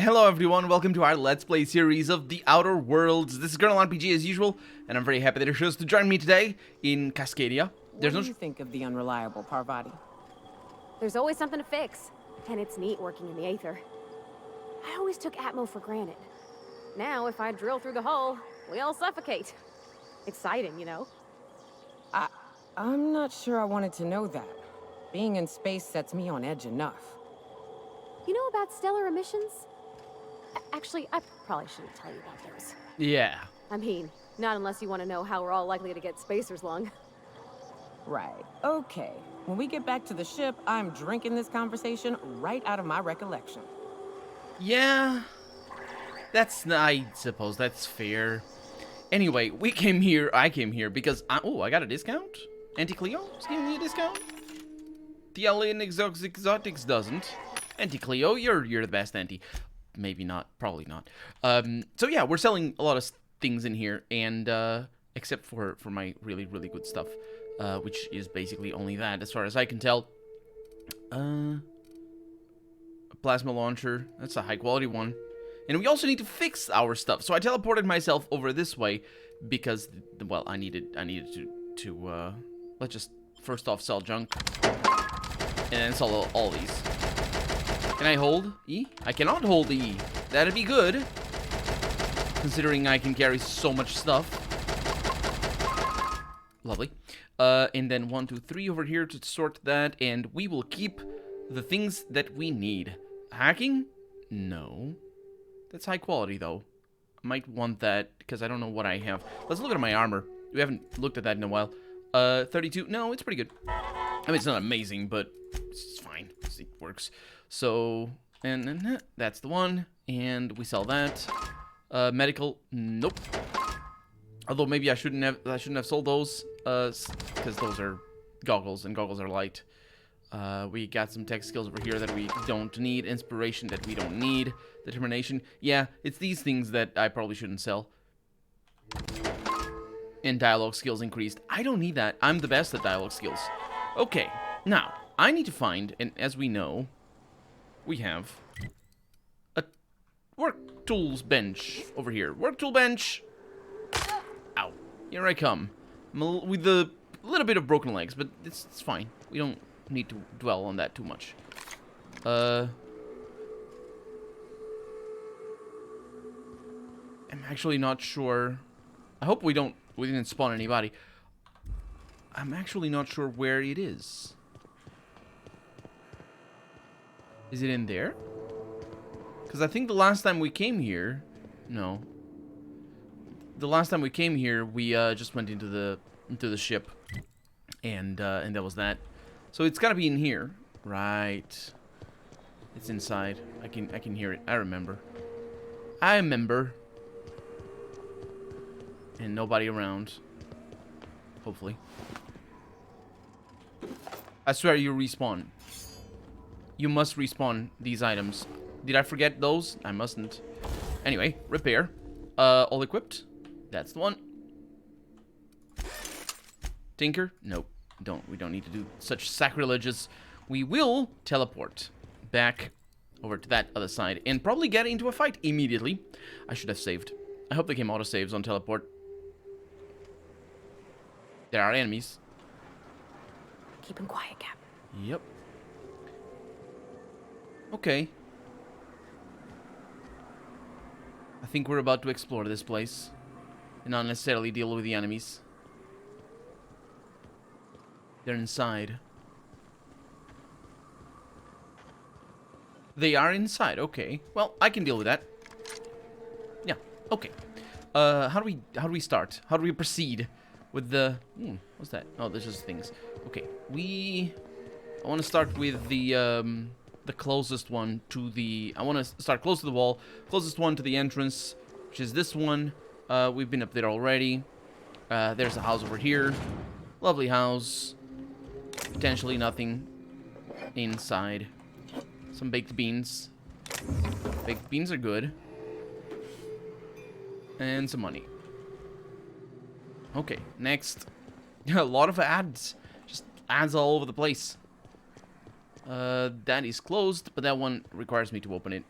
Hello everyone, welcome to our Let's Play series of The Outer Worlds. This is Colonel RPG as usual, and I'm very happy that you're chose to join me today in Cascadia. What do you think of the unreliable Parvati? There's always something to fix, and it's neat working in the Aether. I always took Atmo for granted. Now, if I drill through the hull, we all suffocate. Exciting, you know? I'm not sure I wanted to know that. Being in space sets me on edge enough. You know about stellar emissions? Actually, I probably shouldn't tell you about those. Yeah. I mean, not unless you want to know how we're all likely to get spacer's lung. Right. Okay. When we get back to the ship, I'm drinking this conversation right out of my recollection. Yeah. I suppose that's fair. Anyway, I came here because I got a discount? Auntie Cleo is giving me a discount? The Alien Exotics doesn't. Auntie Cleo, you're the best auntie. Maybe not, probably not. So yeah, we're selling a lot of things in here, and except for my really good stuff, which is basically only that as far as I can tell. A plasma launcher, that's a high quality one. And we also need to fix our stuff. So I teleported myself over this way because, well, I needed to let's just first off sell junk and then sell all these. Can I hold E? I cannot hold E. That'd be good, considering I can carry so much stuff. Lovely. And then 1, 2, 3 over here to sort that, and we will keep the things that we need. Hacking? No. That's high quality, though. I might want that, because I don't know what I have. Let's look at my armor. We haven't looked at that in a while. 32. No, it's pretty good. I mean, it's not amazing, but it's fine. It works. So, and then that's the one. And we sell that. Medical. Nope. Although maybe I shouldn't have sold those, because those are goggles, and goggles are light. We got some tech skills over here that we don't need. Inspiration that we don't need. Determination. Yeah, it's these things that I probably shouldn't sell. And dialogue skills increased. I don't need that. I'm the best at dialogue skills. Okay, now, I need to find, and as we know, we have a work tools bench over here. Work tool bench. Ow. Here I come. With a little bit of broken legs, but it's fine. We don't need to dwell on that too much. I'm actually not sure. I hope we didn't spawn anybody. I'm actually not sure where it is. Is it in there? Because I think the last time we came here, no. The last time we came here, we just went into the ship, and that was that. So it's gotta be in here, right? It's inside. I can hear it. I remember. And nobody around. Hopefully. I swear you respawn. You must respawn these items. Did I forget those? I mustn't. Anyway, repair. All equipped. That's the one. Tinker? Nope. We don't need to do such sacrileges. We will teleport back over to that other side and probably get into a fight immediately. I should have saved. I hope they came auto-saves on teleport. There are enemies. Keep him quiet, Cap. Yep. Okay. I think we're about to explore this place and not necessarily deal with the enemies. They're inside. They are inside, okay. Well, I can deal with that. Yeah, okay. How do we start? How do we proceed with the what's that? Oh, there's just things. Okay. I want to start with the closest one to the I want to start close to the wall, closest one to the entrance, which is this one. We've been up there already. There's a house over here. Lovely house. Potentially nothing inside. Some baked beans. Baked beans are good. And some money. Okay, next. A lot of ads. Just ads all over the place. That is closed, but that one requires me to open it.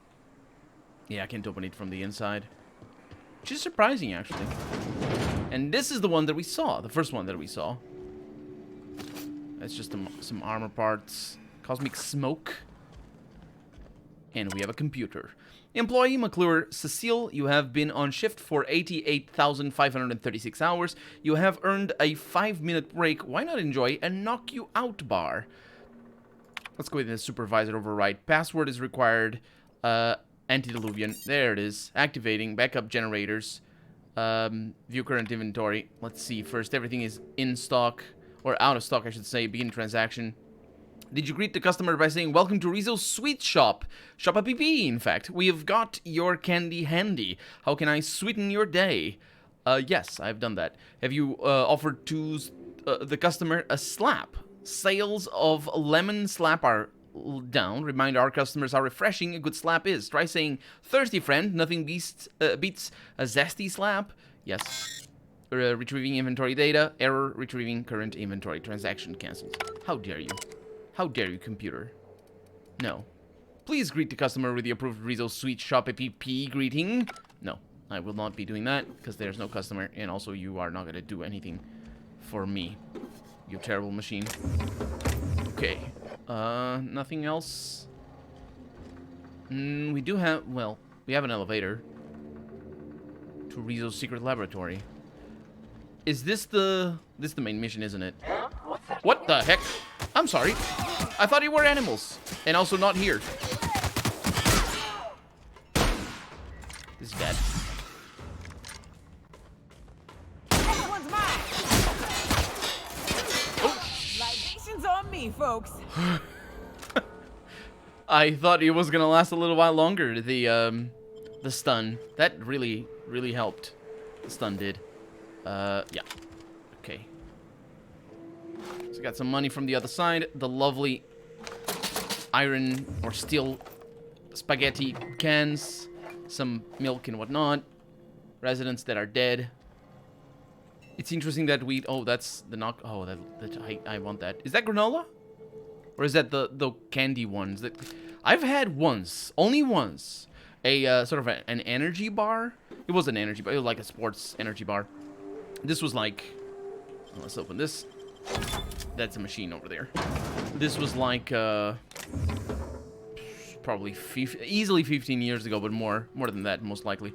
Yeah, I can't open it from the inside. Which is surprising, actually. And this is the one that we saw. The first one that we saw. That's just some armor parts. Cosmic smoke. And we have a computer. Employee McClure Cecile, you have been on shift for 88,536 hours. You have earned a 5-minute break. Why not enjoy a knock you out bar? Let's go with the supervisor override. Password is required. Antediluvian. There it is. Activating. Backup generators. View current inventory. Let's see. First, everything is in stock. Or out of stock, I should say. Begin transaction. Did you greet the customer by saying, welcome to Rizzo's Sweet Shop? Shop a PP, in fact. We have got your candy handy. How can I sweeten your day? Yes, I've done that. Have you offered to the customer a slap? Sales of lemon slap are down. Remind our customers how refreshing a good slap is. Try saying, thirsty friend, nothing beats a zesty slap. Yes. Retrieving inventory data. Error. Retrieving current inventory. Transaction cancelled. How dare you? How dare you, computer? No. Please greet the customer with the approved Rizzo's Sweet Shop PP greeting. No, I will not be doing that because there's no customer, and also you are not going to do anything for me. You terrible machine. Okay. Nothing else. We do have, well, we have an elevator to Rizzo's secret laboratory. Is this the main mission, isn't it? What the heck? I'm sorry. I thought you were animals. And also not here. This is bad. Everyone's mine. Oh, Libations on me, folks. I thought it was gonna last a little while longer, the stun. That really helped. The stun did. Yeah. Okay. So got some money from the other side. The lovely iron or steel spaghetti cans. Some milk and whatnot. Residents that are dead. It's interesting that we... Oh, that's the knock... Oh, I want that. Is that granola? Or is that the candy ones? That I've had once. Only once. A sort of an energy bar. It was an energy bar. It was like a sports energy bar. This was like... Let's open this. That's a machine over there. This was like probably easily 15 years ago, but more than that, most likely.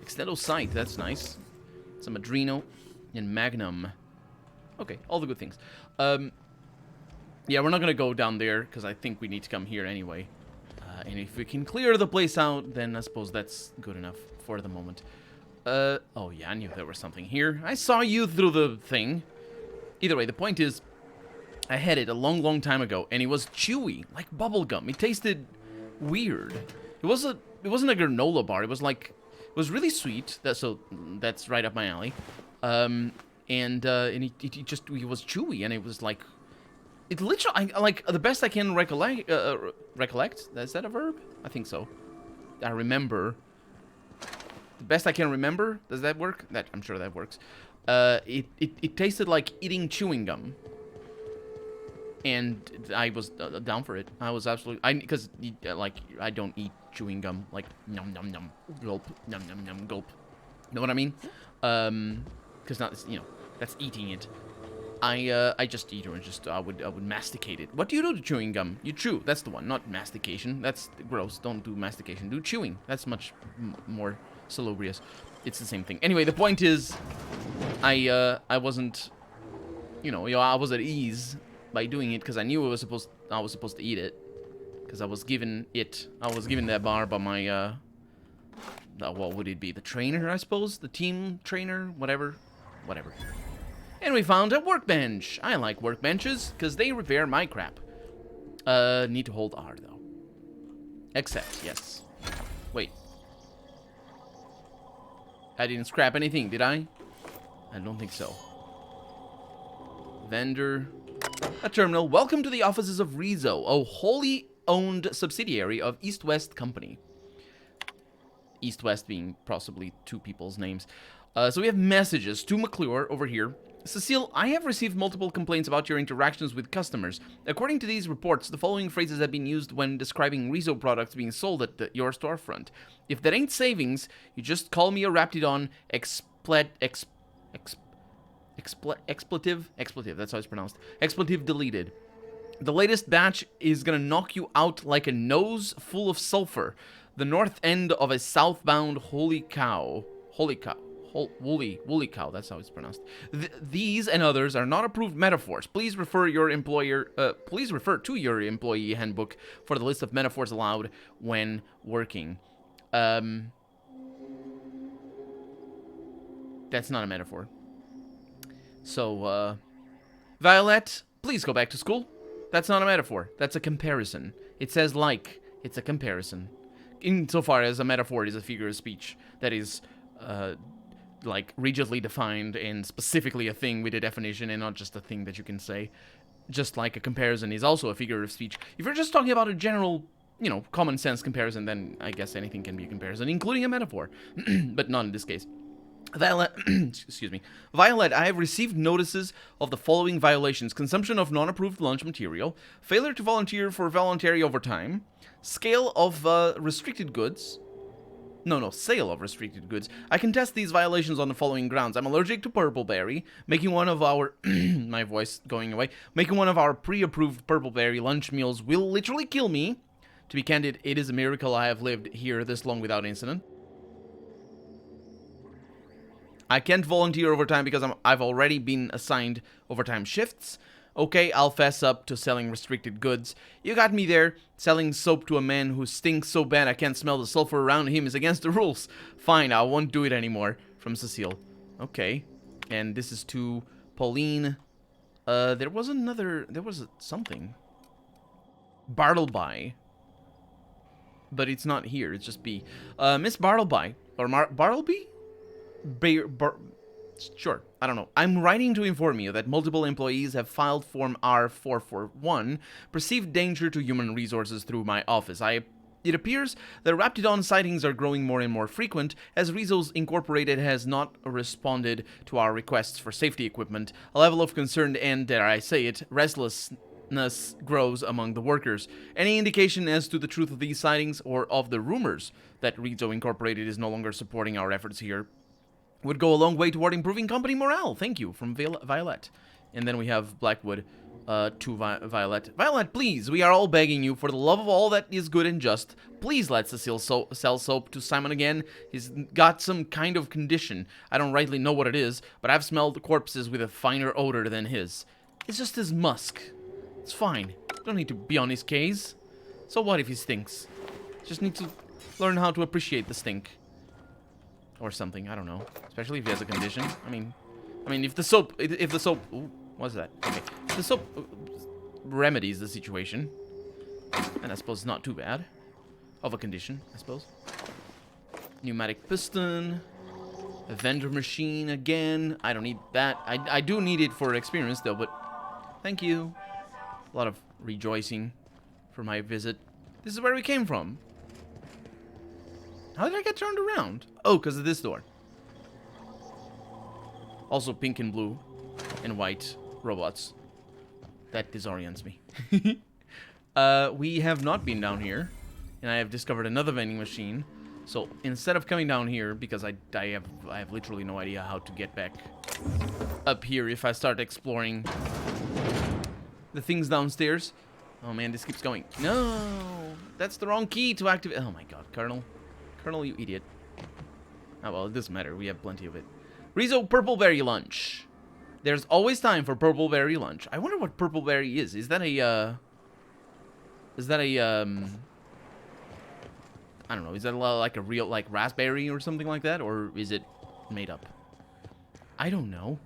Extendo sight, that's nice. Some Adreno and Magnum. Okay, all the good things. Yeah, we're not gonna go down there because I think we need to come here anyway. And if we can clear the place out, then I suppose that's good enough for the moment. Oh yeah, I knew there was something here. I saw you through the thing. Either way, the point is, I had it a long time ago, and it was chewy, like bubble gum. It tasted weird. It wasn't a granola bar. It was like, it was really sweet. That's right up my alley. And it was chewy, and it was like, it literally, like the best I can recollect. Is that a verb? I think so. I remember. The best I can remember. Does that work? I'm sure that works. It tasted like eating chewing gum, and I was down for it. I was absolutely, because like I don't eat chewing gum, like num num num gulp num num num gulp. Know what I mean? Because not, you know, that's eating it. I just eat it and just I would masticate it. What do you do to chewing gum? You chew. That's the one, not mastication. That's gross. Don't do mastication. Do chewing. That's much more salubrious. It's the same thing. Anyway, the point is, I wasn't, you know, I was at ease by doing it because I knew I was supposed to eat it, because I was given that bar by my what would it be? The trainer, I suppose, the team trainer, whatever. And we found a workbench. I like workbenches because they repair my crap. Need to hold R though. Accept, yes. Wait. I didn't scrap anything, did I? I don't think so. Vendor. A terminal. Welcome to the offices of Rizzo, a wholly owned subsidiary of East West Company. East West being possibly two people's names. So we have messages to McClure over here Cecile, I have received multiple complaints about your interactions with customers. According to these reports, the following phrases have been used when describing Rizzo products being sold at your storefront. If that ain't savings, you just call me a Raptidon expletive, that's how it's pronounced. Expletive deleted. The latest batch is gonna knock you out like a nose full of sulfur. The north end of a southbound woolly cow, that's how it's pronounced. These and others are not approved metaphors. Please refer to your employee handbook for the list of metaphors allowed when working. That's not a metaphor. So, Violet, please go back to school. That's not a metaphor. That's a comparison. It says like. It's a comparison. Insofar as a metaphor is a figure of speech that is, like, rigidly defined and specifically a thing with a definition and not just a thing that you can say. Just like a comparison is also a figure of speech. If you're just talking about a general, you know, common sense comparison, then I guess anything can be a comparison, including a metaphor. But not in this case. Violet, excuse me. Violet, I have received notices of the following violations: consumption of non-approved lunch material, failure to volunteer for voluntary overtime, sale of restricted goods. Sale of restricted goods. I contest these violations on the following grounds. I'm allergic to purpleberry, making one of our my voice going away. Making one of our pre-approved purpleberry lunch meals will literally kill me. To be candid, it is a miracle I have lived here this long without incident. I can't volunteer overtime because I've already been assigned overtime shifts. Okay, I'll fess up to selling restricted goods. You got me there. Selling soap to a man who stinks so bad I can't smell the sulfur around him is against the rules. Fine, I won't do it anymore. From Cecile. Okay. And this is to Pauline. There was something. Bartleby. But it's not here, it's just B. Miss Bartleby. Or Bartleby? Sure, I don't know. I'm writing to inform you that multiple employees have filed Form R441, perceived danger to human resources through my office. It appears that Raptidon sightings are growing more and more frequent, as Rizzo's Incorporated has not responded to our requests for safety equipment. A level of concern and, dare I say it, restlessness grows among the workers. Any indication as to the truth of these sightings, or of the rumors that Rizzo Incorporated is no longer supporting our efforts here, would go a long way toward improving company morale. Thank you, from Violet. And then we have Blackwood to Violet. Violet, please, we are all begging you, for the love of all that is good and just, please let Cecile sell soap to Simon again. He's got some kind of condition. I don't rightly know what it is, but I've smelled corpses with a finer odor than his. It's just his musk. It's fine. Don't need to be on his case. So what if he stinks? Just need to learn how to appreciate the stink. Or something, I don't know. Especially if he has a condition. I mean, if the soap, ooh, what's that? Okay, if the soap remedies the situation, and I suppose it's not too bad of a condition, I suppose. Pneumatic piston, a vendor machine again. I don't need that. I do need it for experience though, but thank you. A lot of rejoicing for my visit. This is where we came from. How did I get turned around? Oh, because of this door. Also pink and blue and white robots. That disorients me. We have not been down here. And I have discovered another vending machine. So instead of coming down here, because I have literally no idea how to get back up here if I start exploring the things downstairs. Oh man, this keeps going. No! That's the wrong key to activate. Oh my god, Colonel. Colonel, you idiot. Oh, well, it doesn't matter. We have plenty of it. Rizzo Purpleberry Lunch. There's always time for Purpleberry Lunch. I wonder what Purpleberry is. Is that a, I don't know. Is that like a real, like, raspberry or something like that? Or is it made up? I don't know.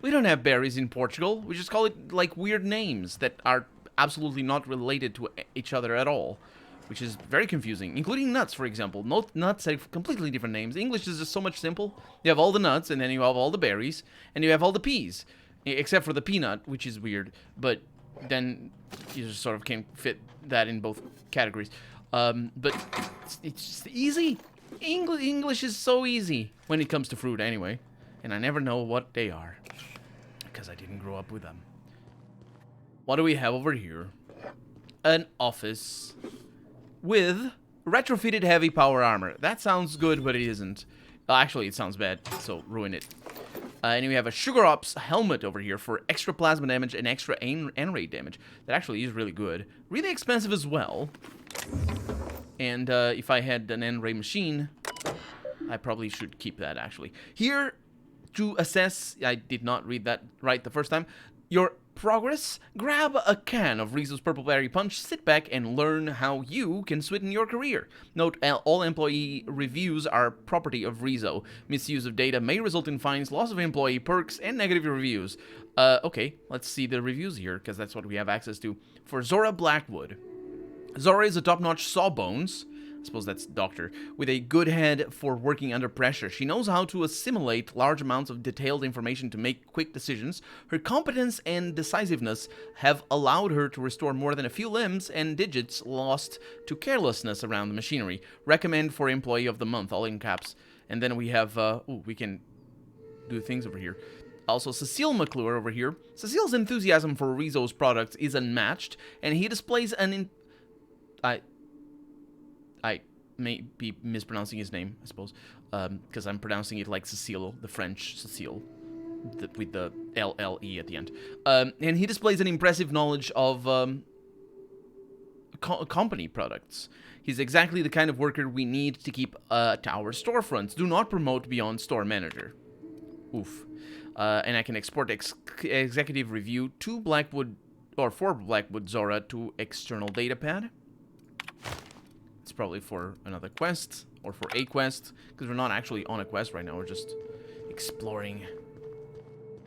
We don't have berries in Portugal. We just call it, like, weird names that are absolutely not related to each other at all. Which is very confusing, including nuts, for example. Nuts have completely different names. English is just so much simple. You have all the nuts, and then you have all the berries, and you have all the peas. Except for the peanut, which is weird. But then you just sort of can't fit that in both categories. But it's just easy. English is so easy when it comes to fruit, anyway. And I never know what they are. because I didn't grow up with them. What do we have over here? An office with retrofitted heavy power armor. That sounds good, but it isn't. Actually, it sounds bad, so ruin it. And we have a Sugar Ops helmet over here for extra plasma damage and extra N-rate damage. That actually is really good. Really expensive as well. And if I had an N-ray machine, I probably should keep that, actually. Here, to assess, I did not read that right the first time, your progress, grab a can of Rizzo's Purple Berry Punch, sit back, and learn how you can sweeten your career. Note, all employee reviews are property of Rizzo. Misuse of data may result in fines, loss of employee perks, and negative reviews. Okay, let's see the reviews here, because that's what we have access to. For Zora Blackwood. Zora is a top-notch sawbones, I suppose that's doctor, with a good head for working under pressure. She knows how to assimilate large amounts of detailed information to make quick decisions. Her competence and decisiveness have allowed her to restore more than a few limbs and digits lost to carelessness around the machinery. Recommend for Employee of the Month, all in caps. And then we have, we can do things over here. Also, Cecile McClure over here. Cecile's enthusiasm for Rizzo's products is unmatched, and he displays an I may be mispronouncing his name, I suppose, because I'm pronouncing it like Cecile, the French Cecile, with the L-L-E at the end. And he displays an impressive knowledge of company products. He's exactly the kind of worker we need to keep at our storefronts. Do not promote beyond store manager. Oof. And I can export executive review to Blackwood, or for Blackwood Zora to external datapad. It's probably for another quest, or for a quest, because we're not actually on a quest right now, we're just exploring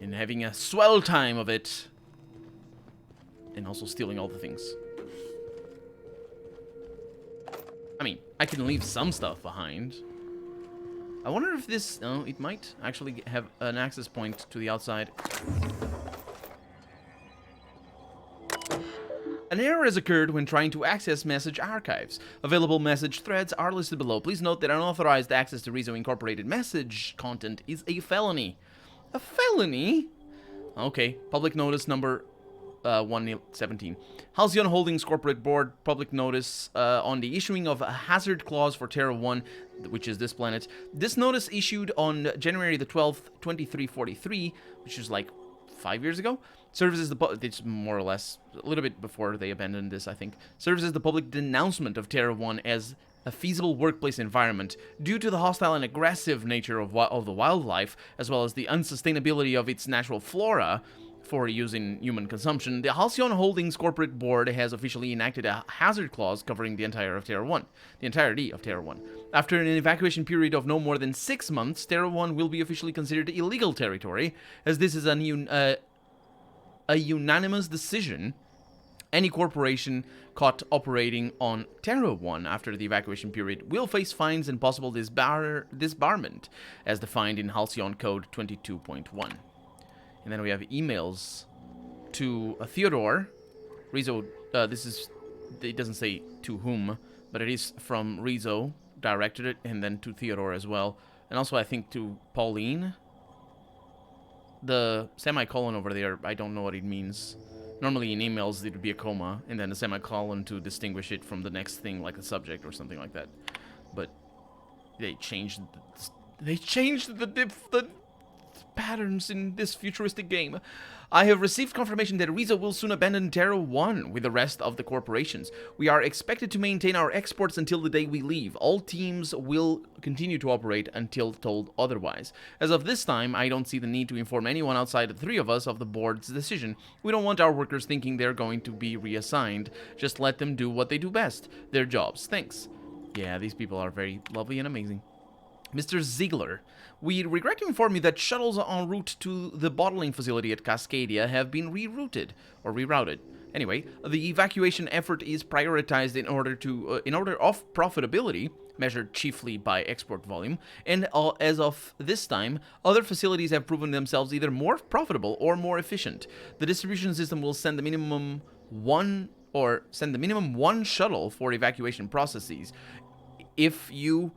and having a swell time of it, and also stealing all the things. I mean, I can leave some stuff behind. I wonder if this, no, it might actually have an access point to the outside. An error has occurred when trying to access message archives. Available message threads are listed below. Please note that unauthorized access to Rizzo Incorporated message content is a felony. A felony? Okay. Public notice number 117. Halcyon Holdings Corporate Board public notice on the issuing of a hazard clause for Terra 1, which is this planet. This notice issued on January the 12th, 2343, which is like 5 years ago. Serves as it's more or less a little bit before they abandoned this, I think. Serves as the public denouncement of Terra 1 as a feasible workplace environment due to the hostile and aggressive nature of the wildlife, as well as the unsustainability of its natural flora for use in human consumption. The Halcyon Holdings Corporate Board has officially enacted a hazard clause covering the entirety of Terra 1. After an evacuation period of no more than 6 months, Terra 1 will be officially considered illegal territory, as this is a unanimous decision. Any corporation caught operating on Terra 1 after the evacuation period will face fines and possible disbarment, as defined in Halcyon Code 22.1. And then we have emails to Theodore. Rizzo, it doesn't say to whom, but it is from Rizzo, directed it, and then to Theodore as well. And also, I think, to Pauline. The semicolon over there, I don't know what it means. Normally in emails, it would be a comma, and then a semicolon to distinguish it from the next thing, like a subject or something like that. But they changed the patterns in this futuristic game. I have received confirmation that Rizzo will soon abandon Terra 1 with the rest of the corporations. We are expected to maintain our exports until the day we leave. All teams will continue to operate until told otherwise. As of this time, I don't see the need to inform anyone outside the three of us of the board's decision. We don't want our workers thinking they're going to be reassigned. Just let them do what they do best, their jobs. Thanks. Yeah, these people are very lovely and amazing. Mr. Ziegler, we regret to inform you that shuttles en route to the bottling facility at Cascadia have been rerouted. Anyway, the evacuation effort is prioritized in order of profitability, measured chiefly by export volume, and as of this time, other facilities have proven themselves either more profitable or more efficient. The distribution system will send the minimum one shuttle for evacuation processes. If you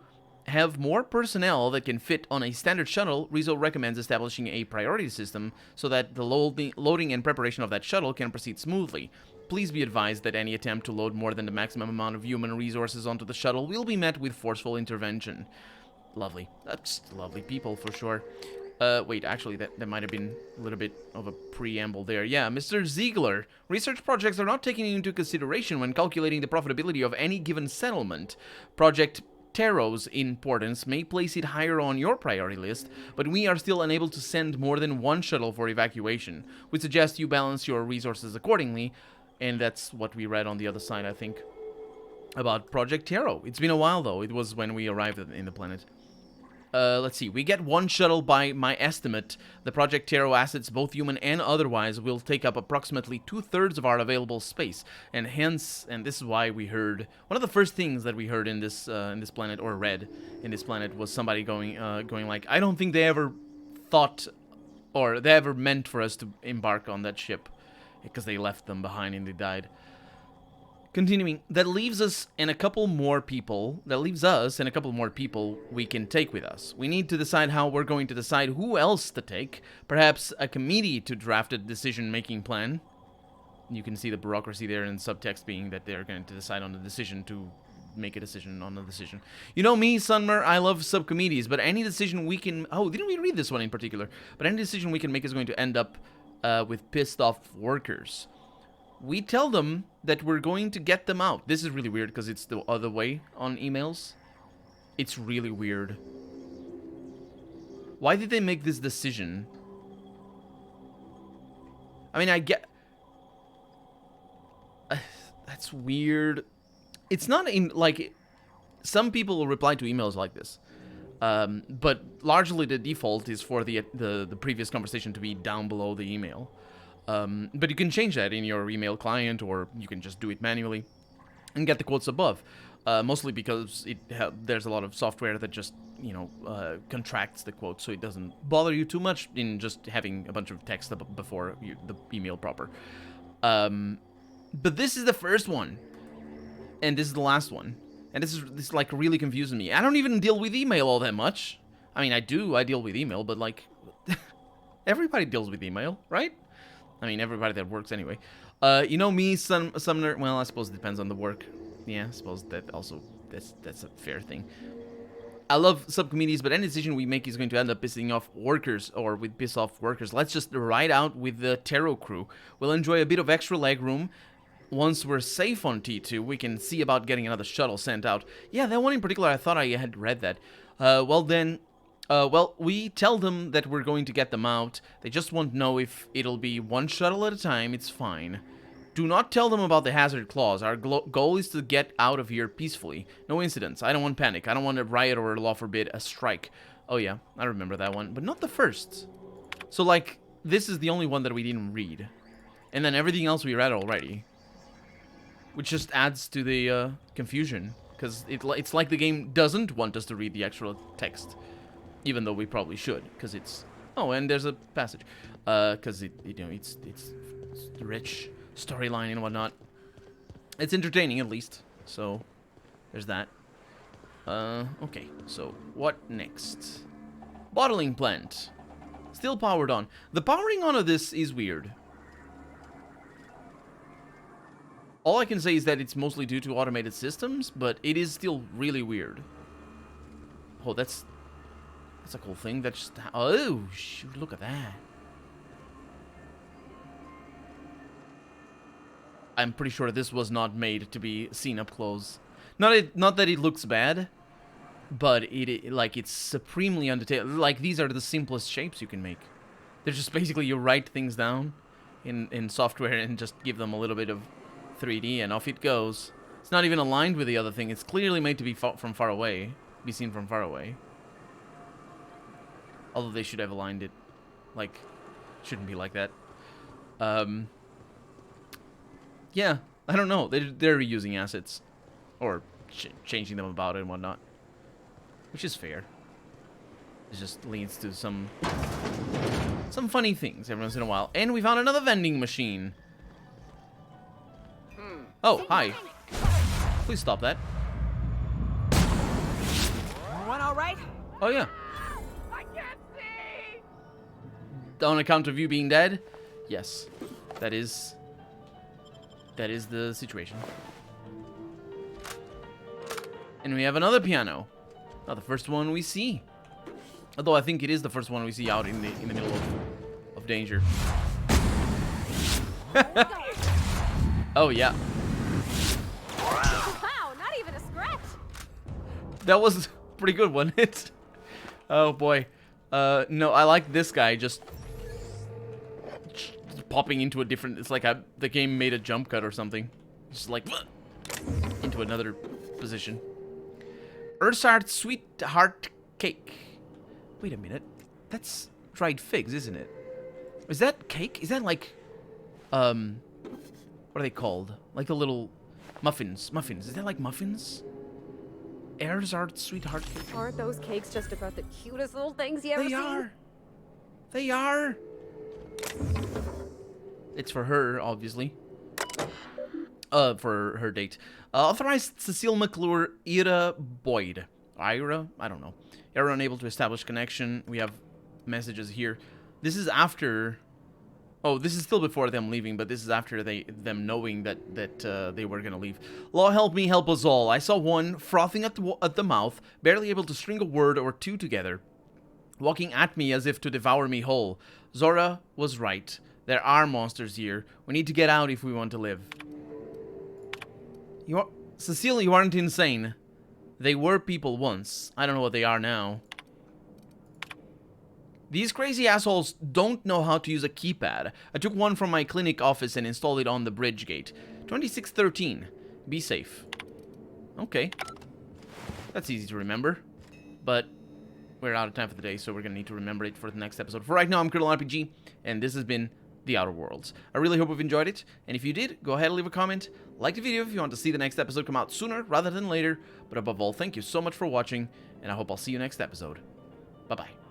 have more personnel that can fit on a standard shuttle, Rizzo recommends establishing a priority system so that the loading and preparation of that shuttle can proceed smoothly. Please be advised that any attempt to load more than the maximum amount of human resources onto the shuttle will be met with forceful intervention. Lovely. That's lovely people, for sure. Wait, actually, that might have been a little bit of a preamble there. Yeah, Mr. Ziegler. Research projects are not taken into consideration when calculating the profitability of any given settlement. Project Taro's importance may place it higher on your priority list, but we are still unable to send more than one shuttle for evacuation. We suggest you balance your resources accordingly, and that's what we read on the other side, I think, about Project Taro. It's been a while, though. It was when we arrived in the planet. Let's see. We get one shuttle by my estimate. The Project Taro assets, both human and otherwise, will take up approximately 2/3 of our available space, and hence, and this is why we heard one of the first things that we heard in this planet, or read in this planet, was somebody going like, I don't think they ever thought, or they ever meant for us to embark on that ship, because they left them behind and they died. Continuing, that leaves us and a couple more people we can take with us. We need to decide how we're going to decide who else to take. Perhaps a committee to draft a decision-making plan. You can see the bureaucracy there in subtext being that they're going to decide on the decision to make a decision on the decision. You know me, Sunmer, I love subcommittees, but any decision we can... Oh, didn't we read this one in particular? But any decision we can make is going to end up with pissed-off workers. We tell them that we're going to get them out. This is really weird because it's the other way on emails. It's really weird. Why did they make this decision? I mean, I get... that's weird. It's not in, like... Some people will reply to emails like this. But largely the default is for the previous conversation to be down below the email. But you can change that in your email client, or you can just do it manually and get the quotes above. Mostly because there's a lot of software that just, contracts the quotes, so it doesn't bother you too much in just having a bunch of text before the email proper. But this is the first one, and this is the last one, and this like really confuses me. I don't even deal with email all that much. I mean, I deal with email, but like everybody deals with email, right? I mean, everybody that works anyway. You know me, Sumner. Well, I suppose it depends on the work. Yeah, I suppose that also that's a fair thing. I love subcommittees, but any decision we make is going to end up pissing off workers, or with piss off workers. Let's just ride out with the Taro crew. We'll enjoy a bit of extra leg room. Once we're safe on T2, we can see about getting another shuttle sent out. Yeah, that one in particular, I thought I had read that. Well, we tell them that we're going to get them out. They just won't know if it'll be one shuttle at a time. It's fine. Do not tell them about the hazard clause. Our goal is to get out of here peacefully. No incidents. I don't want panic. I don't want a riot or, law forbid, a strike. Oh yeah, I remember that one. But not the first. So, like, this is the only one that we didn't read. And then everything else we read already. Which just adds to the confusion. Because it's like the game doesn't want us to read the actual text. Even though we probably should, because it's... Oh, and there's a passage. Because it's rich storyline and whatnot. It's entertaining, at least. So, there's that. Okay, so what next? Bottling plant. Still powered on. The powering on of this is weird. All I can say is that it's mostly due to automated systems, but it is still really weird. Oh, that's a cool thing. That's just... Oh, shoot, look at that. I'm pretty sure this was not made to be seen up close. Not that it looks bad, but it's supremely undetailed. Like, these are the simplest shapes you can make. They're just basically you write things down in software and just give them a little bit of 3D and off it goes. It's not even aligned with the other thing. It's clearly made to be from far away. Be seen from far away. Although they should have aligned it. Like, shouldn't be like that. Yeah, I don't know. They're reusing assets. Or changing them about and whatnot. Which is fair. It just leads to some funny things every once in a while. And we found another vending machine. Oh, hi. Please stop that. What right? Oh, yeah. I can't see! On account of you being dead? Yes. That is the situation. And we have another piano. Not the first one we see. Although I think it is the first one we see out in the middle of danger. Oh, yeah. Wow, not even a scratch. That was pretty good, wasn't it? Oh, boy. No, I like this guy just popping into a different... It's like the game made a jump cut or something. Just like... into another position. Ursart Sweetheart Cake. Wait a minute. That's dried figs, isn't it? Is that cake? Is that like... what are they called? Like the little muffins. Muffins. Is that like muffins? Ursart Sweetheart Cake. Aren't those cakes just about the cutest little things you ever They seen? are. They are. It's for her, obviously. For her date. Authorized Cecile McClure, Ira Boyd. Ira? I don't know. Error unable to establish connection. We have messages here. This is after... Oh, this is still before them leaving, but this is after them knowing that they were going to leave. Law help me, help us all. I saw one frothing at the mouth, barely able to string a word or two together, walking at me as if to devour me whole. Zora was right. There are monsters here. We need to get out if we want to live. Cecile, you aren't insane. They were people once. I don't know what they are now. These crazy assholes don't know how to use a keypad. I took one from my clinic office and installed it on the bridge gate. 2613. Be safe. Okay. That's easy to remember. But we're out of time for the day, so we're going to need to remember it for the next episode. For right now, I'm Criddle RPG, and this has been The Outer Worlds. I really hope you've enjoyed it, and if you did, go ahead and leave a comment. Like the video if you want to see the next episode come out sooner rather than later. But above all, thank you so much for watching, and I hope I'll see you next episode. Bye-bye.